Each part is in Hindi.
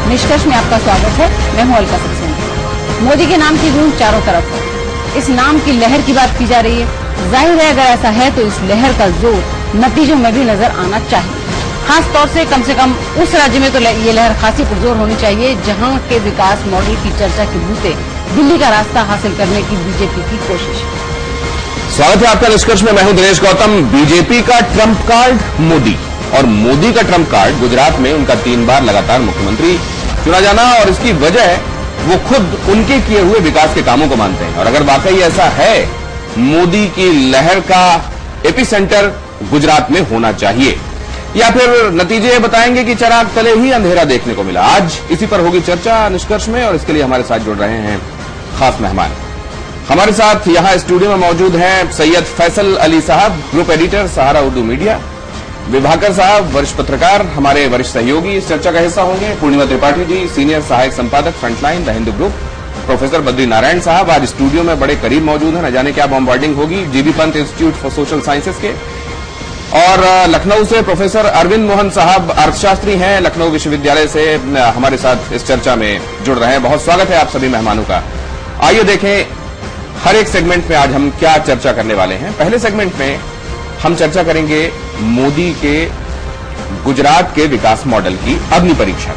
निष्कर्ष में आपका स्वागत है। मैं हूं अलका सक्सेना। मोदी के नाम की गूंज चारों तरफ है। इस नाम की लहर की बात की जा रही है। जाहिर है अगर ऐसा है तो इस लहर का जोर नतीजों में भी नजर आना चाहिए। खास तौर से कम उस राज्य में तो ये लहर खासी पुरजोर होनी चाहिए जहां के विकास मॉडल की चर्चा के बूते दिल्ली का रास्ता हासिल करने की बीजेपी की कोशिश है। स्वागत है आपका निष्कर्ष में। मैं हूं दिनेश गौतम। बीजेपी का ट्रंप कार्ड मोदी और मोदी का ट्रंप कार्ड गुजरात में उनका 3 बार लगातार मुख्यमंत्री चुना जाना, और इसकी वजह वो खुद उनके किए हुए विकास के कामों को मानते हैं। और अगर वाकई ऐसा है, मोदी की लहर का एपिसेंटर गुजरात में होना चाहिए, या फिर नतीजे बताएंगे कि चिराग तले ही अंधेरा देखने को मिला। आज इसी पर होगी चर्चा निष्कर्ष में, और इसके लिए हमारे साथ जुड़ रहे हैं खास मेहमान। हमारे साथ यहां स्टूडियो में मौजूद हैं सैयद फैसल अली साहब, ग्रुप एडिटर, सहारा उर्दू मीडिया। विभाकर साहब, वरिष्ठ पत्रकार, हमारे वरिष्ठ सहयोगी इस चर्चा का हिस्सा होंगे। पूर्णिमा त्रिपाठी जी, सीनियर सहायक संपादक, frontline, the Hindu group. Professor Badri Narayan साहब आज स्टूडियो में बड़े करीब मौजूद हैं, न जाने क्या बॉम्बार्डिंग होगी, GB Pant institute for social sciences के। और लखनऊ से प्रोफेसर अरविंद मोहन साहब अर्थशास्त्री हैं, लखनऊ विश्वविद्यालय से हमारे साथ इस चर्चा में जुड़ रहे हैं। बहुत स्वागत है आप सभी मेहमानों का। आइए देखें हर एक सेगमेंट में आज हम क्या चर्चा करने वाले हैं। पहले सेगमेंट में हम चर्चा करेंगे मोदी के गुजरात के विकास मॉडल की अग्नि परीक्षा।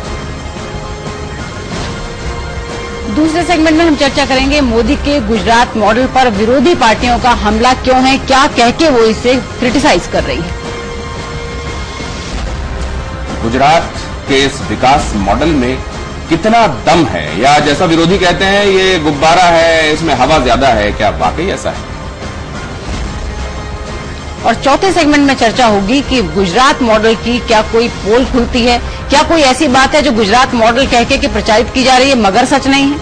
दूसरे सेगमेंट में हम चर्चा करेंगे मोदी के गुजरात मॉडल पर विरोधी पार्टियों का हमला क्यों है, क्या कह के वो इसे क्रिटिसाइज कर रही है। गुजरात के इस विकास मॉडल में कितना दम है, या जैसा विरोधी कहते हैं ये गुब्बारा है, इसमें हवा ज्यादा है, क्या वाकई ऐसा है। और चौथे सेगमेंट में चर्चा होगी कि गुजरात मॉडल की क्या कोई पोल खुलती है, क्या कोई ऐसी बात है जो गुजरात मॉडल कह के प्रचारित की जा रही है मगर सच नहीं है।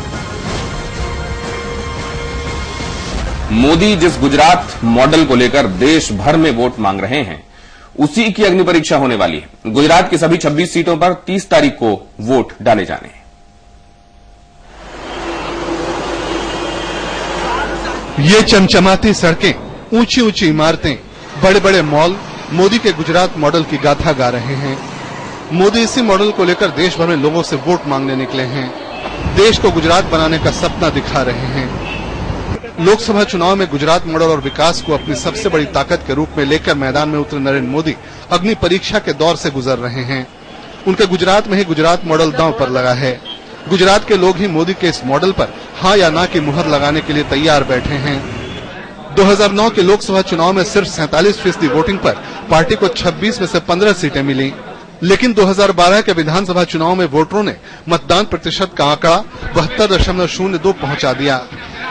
मोदी जिस गुजरात मॉडल को लेकर देश भर में वोट मांग रहे हैं, उसी की अग्नि परीक्षा होने वाली है। गुजरात की सभी 26 सीटों पर 30 तारीख को वोट डाले जाने हैं। ये चमचमाती सड़कें, ऊंची ऊंची इमारतें, बड़े बड़े मॉल मोदी के गुजरात मॉडल की गाथा गा रहे हैं। मोदी इसी मॉडल को लेकर देश भर में लोगों से वोट मांगने निकले हैं। देश को गुजरात बनाने का सपना दिखा रहे हैं। लोकसभा चुनाव में गुजरात मॉडल और विकास को अपनी सबसे बड़ी ताकत के रूप में लेकर मैदान में उतरे नरेंद्र मोदी अग्नि परीक्षा के दौर से गुजर रहे हैं। उनके गुजरात में ही गुजरात मॉडल दांव पर लगा है। गुजरात के लोग ही मोदी के इस मॉडल पर हाँ या ना की मुहर लगाने के लिए तैयार बैठे हैं। 2009 के लोकसभा चुनाव में सिर्फ 47% वोटिंग पर पार्टी को 26 में से 15 सीटें मिली, लेकिन 2012 के विधानसभा चुनाव में वोटरों ने मतदान प्रतिशत का आंकड़ा 72.02 पहुंचा दिया।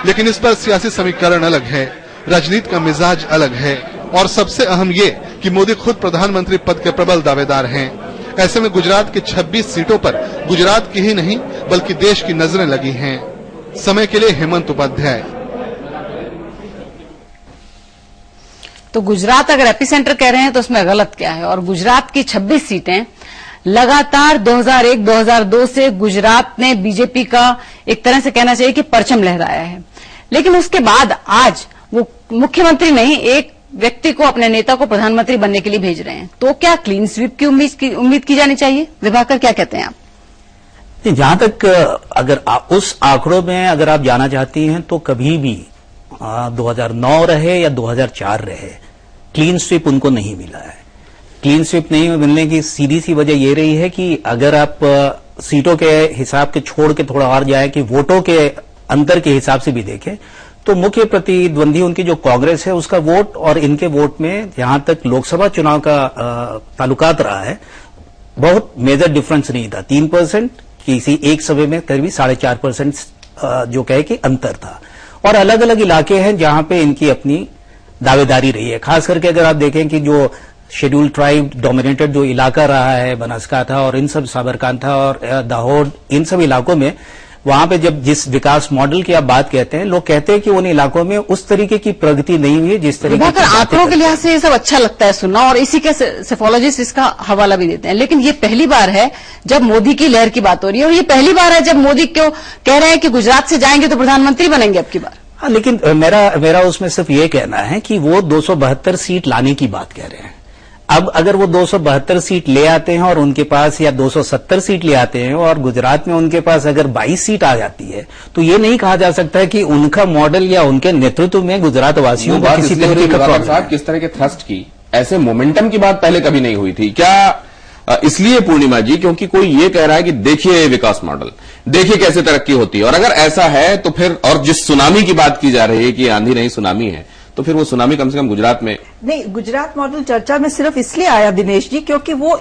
लेकिन इस पर सियासी समीकरण अलग है, राजनीति का मिजाज अलग है, और सबसे अहम ये कि मोदी खुद प्रधानमंत्री पद के प्रबल दावेदार हैं। ऐसे में गुजरात की 26 सीटों पर गुजरात की ही नहीं बल्कि देश की नजरें लगी हैं। समय के लिए हेमंत उपाध्याय। तो गुजरात अगर एपिसेंटर कह रहे हैं तो उसमें गलत क्या है। और गुजरात की 26 सीटें लगातार 2001-2002 से गुजरात ने बीजेपी का एक तरह से कहना चाहिए कि परचम लहराया है, लेकिन उसके बाद आज वो मुख्यमंत्री नहीं एक व्यक्ति को, अपने नेता को प्रधानमंत्री बनने के लिए भेज रहे हैं। तो क्या क्लीन स्वीप की उम्मीद की जानी चाहिए। विभाकर क्या कहते हैं आप। जहां तक अगर उस आंकड़ों में अगर आप जाना चाहती हैं तो कभी भी 2009 रहे या 2004 रहे, क्लीन स्वीप उनको नहीं मिला है। क्लीन स्वीप नहीं मिलने की सीधी सी वजह ये रही है कि अगर आप सीटों के हिसाब के छोड़ के थोड़ा और जाए कि वोटों के अंतर के हिसाब से भी देखें तो मुख्य प्रतिद्वंदी उनकी जो कांग्रेस है उसका वोट और इनके वोट में जहां तक लोकसभा चुनाव का ताल्लुकात रहा है बहुत मेजर डिफरेंस नहीं था। 3% किसी एक सभा में करीब 4.5% जो कहे कि अंतर था। और अलग अलग इलाके हैं जहां पे इनकी अपनी दावेदारी रही है। खास करके अगर आप देखें कि जो शेड्यूल ट्राइब डोमिनेटेड जो इलाका रहा है बनासकांठा और इन सब साबरकांठा और दाहोद, इन सब इलाकों में वहां पे जब जिस विकास मॉडल की आप बात कहते हैं, लोग कहते हैं कि उन इलाकों में उस तरीके की प्रगति नहीं हुई है जिस तरीके की आंकड़ों के लिहाज से ये सब अच्छा लगता है सुनना, और इसी के सेफोलॉजिस्ट इसका हवाला भी देते हैं। लेकिन ये पहली बार है जब मोदी की लहर की बात हो रही है, और ये पहली बार है जब मोदी क्यों कह रहे हैं कि गुजरात से जाएंगे तो प्रधानमंत्री बनेंगे अब की बार। हाँ, लेकिन मेरा उसमें सिर्फ ये कहना है कि वो 272 सीट लाने की बात कह रहे हैं। अब अगर वो 272 सीट ले आते हैं और उनके पास या 270 सीट ले आते हैं और गुजरात में उनके पास अगर 22 सीट आ जाती है, तो ये नहीं कहा जा सकता है कि उनका मॉडल या उनके नेतृत्व में गुजरात वासियों को किसी तरीके का प्रॉब्लम है। किस तरह के थ्रस्ट की, ऐसे मोमेंटम की बात पहले कभी नहीं हुई थी क्या? इसलिए पूर्णिमा जी क्योंकि कोई ये कह रहा है कि देखिए विकास मॉडल, देखिए कैसे तरक्की होती है, और अगर ऐसा है तो फिर, और जिस सुनामी की बात की जा रही है कि आंधी नहीं सुनामी है, तो फिर वो सुनामी कम से कम गुजरात में नहीं। गुजरात मॉडल चर्चा में सिर्फ इसलिए आया दिनेश जी क्योंकि वो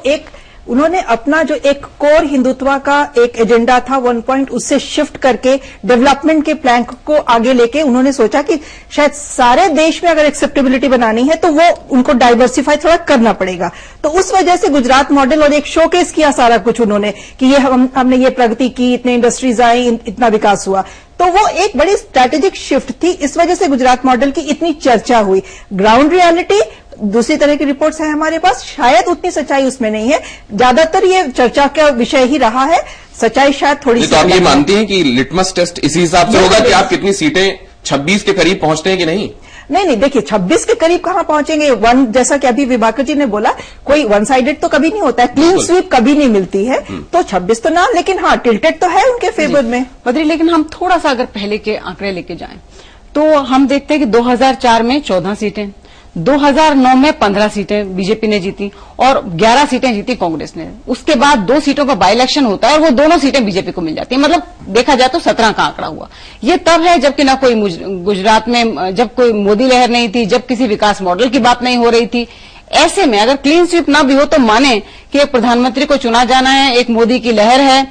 उन्होंने अपना जो एक कोर हिंदुत्व का एक एजेंडा था 1 पॉइंट, उससे शिफ्ट करके डेवलपमेंट के प्लैंक को आगे लेके उन्होंने सोचा कि शायद सारे देश में अगर एक्सेप्टेबिलिटी बनानी है तो वो उनको डाइवर्सिफाई थोड़ा करना पड़ेगा। तो उस वजह से गुजरात मॉडल और एक शोकेस किया सारा कुछ उन्होंने कि ये हमने ये प्रगति की, इतने इंडस्ट्रीज आई, इतना विकास हुआ। तो वो एक बड़ी स्ट्रैटेजिक शिफ्ट थी, इस वजह से गुजरात मॉडल की इतनी चर्चा हुई। ग्राउंड रियलिटी दूसरी तरह की रिपोर्ट्स हैं हमारे पास, शायद उतनी सच्चाई उसमें नहीं है। ज्यादातर ये चर्चा का विषय ही रहा है, सच्चाई शायद थोड़ी सी। तो आप ये मानती हैं कि लिटमस टेस्ट इसी हिसाब से होगा कि आप कितनी सीटें 26 के करीब पहुंचते हैं कि नहीं? नहीं, देखिए 26 के करीब कहां पहुंचेंगे। जैसा कि अभी विभाकर जी ने बोला, कोई वन साइडेड तो कभी नहीं होता है, क्लीन स्वीप कभी नहीं मिलती है। तो 26 तो ना, लेकिन हाँ टिल्टेड तो है उनके फेवर में। बद्री, लेकिन हम थोड़ा सा अगर पहले के आंकड़े लेके जाएं तो हम देखते हैं कि 2004 में 14 सीटें, 2009 में 15 सीटें बीजेपी ने जीती और 11 सीटें जीती कांग्रेस ने। उसके बाद 2 सीटों का बाई इलेक्शन होता है और वो दोनों सीटें बीजेपी को मिल जाती है। मतलब देखा जाए तो 17 का आंकड़ा हुआ। ये तब है जबकि ना कोई गुजरात में जब कोई मोदी लहर नहीं थी, जब किसी विकास मॉडल की बात नहीं हो रही थी। ऐसे में अगर क्लीन स्वीप ना भी हो तो माने कि एक प्रधानमंत्री को चुना जाना है, एक मोदी की लहर है,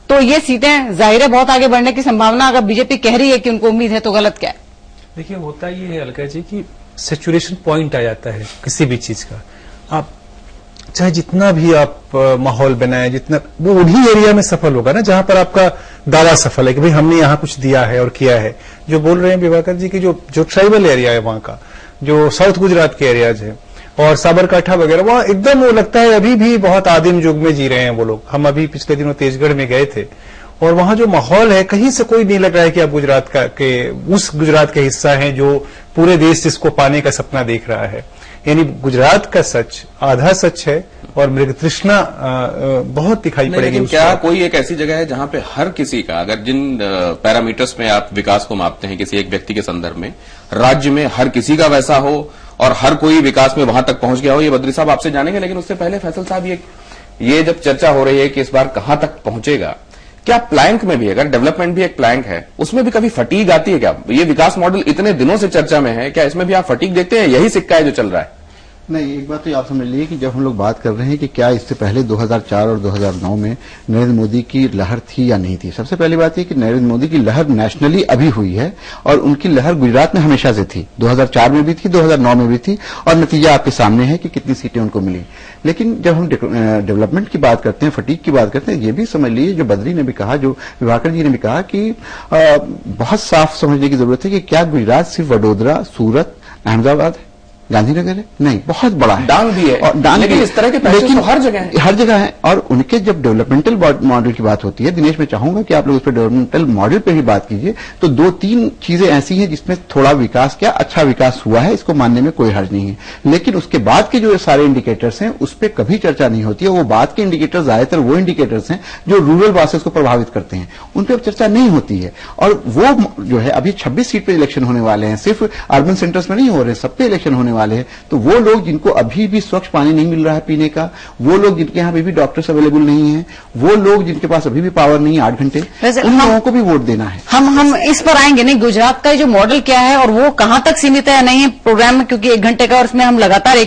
तो ये सीटें जाहिर है बहुत आगे बढ़ने की संभावना। अगर बीजेपी कह रही है कि उनको उम्मीद है तो गलत क्या है? देखिए होता ये है अलका जी कि सैचुरेशन पॉइंट आ जाता है किसी भी चीज का। आप चाहे जितना भी आप माहौल बनाए, जितना वो उन्हीं एरिया में सफल होगा ना जहां पर आपका दावा सफल है कि भाई हमने यहां कुछ दिया है और किया है। जो बोल रहे हैं विभाकर जी की जो ट्राइबल एरिया है वहां का, जो साउथ गुजरात के एरियाज है और साबरकाठा वगैरह, वहां एकदम वो लगता है अभी भी बहुत आदिम युग में जी रहे हैं वो लोग। हम अभी पिछले दिनों तेजगढ़ में गए थे और वहां जो माहौल है, कहीं से कोई नहीं लग रहा है कि आप गुजरात उस गुजरात के हिस्सा हैं जो पूरे देश जिसको पाने का सपना देख रहा है। यानी गुजरात का सच आधा सच है और मृग तृष्णा बहुत दिखाई पड़ेगी। लेकिन क्या कोई एक ऐसी जगह है जहां पे हर किसी का, अगर जिन पैरामीटर्स में आप विकास को मापते हैं किसी एक व्यक्ति के संदर्भ में, राज्य में हर किसी का वैसा हो और हर कोई विकास में वहां तक पहुंच गया हो? ये बद्री साहब आपसे जानेंगे, लेकिन उससे पहले फैसल साहब, ये जब चर्चा हो रही है कि इस बार कहां तक पहुंचेगा, क्या प्लैंक में भी, अगर डेवलपमेंट भी एक प्लैंक है, उसमें भी कभी फटीग आती है क्या? ये विकास मॉडल इतने दिनों से चर्चा में है, क्या इसमें भी आप फटीग देखते हैं? यही सिक्का है जो चल रहा है? नहीं, एक बात तो आप समझ लीजिए कि जब हम लोग बात कर रहे हैं कि क्या इससे पहले 2004 और 2009 में नरेंद्र मोदी की लहर थी या नहीं थी, सबसे पहली बात यह कि नरेंद्र मोदी की लहर नेशनली अभी हुई है और उनकी लहर गुजरात में हमेशा से थी। 2004 में भी थी, 2009 में भी थी और नतीजा आपके सामने है कि कितनी सीटें उनको मिली। लेकिन जब हम डेवलपमेंट की बात करते हैं, फटीग की बात करते हैं, ये भी समझ लीजिए, जो बद्री ने भी कहा, जो विभाकर जी ने भी कहा कि बहुत साफ समझने की जरूरत है कि क्या गुजरात सिर्फ वडोदरा, सूरत, अहमदाबाद, गांधीनगर है? नहीं, बहुत बड़ा है। डांग भी है, और डांग लेकिन इस तरह के पैकेज तो हर जगह है। हर जगह है। और उनके जब डेवलपमेंटल मॉडल की बात होती है, दिनेश, मैं चाहूंगा कि आप लोग उस पर डेवलपमेंटल मॉडल पे ही बात कीजिए, तो 2-3 चीजें ऐसी हैं जिसमें थोड़ा विकास, क्या अच्छा विकास हुआ है, इसको मानने में कोई हर्ज नहीं है। लेकिन उसके बाद के जो सारे इंडिकेटर्स हैं उस पर कभी चर्चा नहीं होती है। वो बाद के इंडिकेटर्स ज्यादातर वो इंडिकेटर्स हैं जो रूरल बासेस को प्रभावित करते हैं, उन पर चर्चा नहीं होती है। और वो जो है, अभी 26 सीट पे इलेक्शन होने वाले हैं, सिर्फ अर्बन सेंटर्स में नहीं हो रहे, सब पे इलेक्शन होने वाले हैं। तो वो लोग जिनको अभी भी स्वच्छ पानी नहीं मिल रहा है पीने का, वो लोग जिनके यहाँ अभी भी डॉक्टर्स अवेलेबल नहीं है, वो लोग जिनके पास अभी भी पावर नहीं है 8 घंटे, उन लोगों को भी वोट देना है। हम इस पर आएंगे नहीं, गुजरात का जो मॉडल क्या है और वो कहां तक सीमित है या नहीं है प्रोग्राम में, क्योंकि 1 घंटे का और इसमें हम लगातार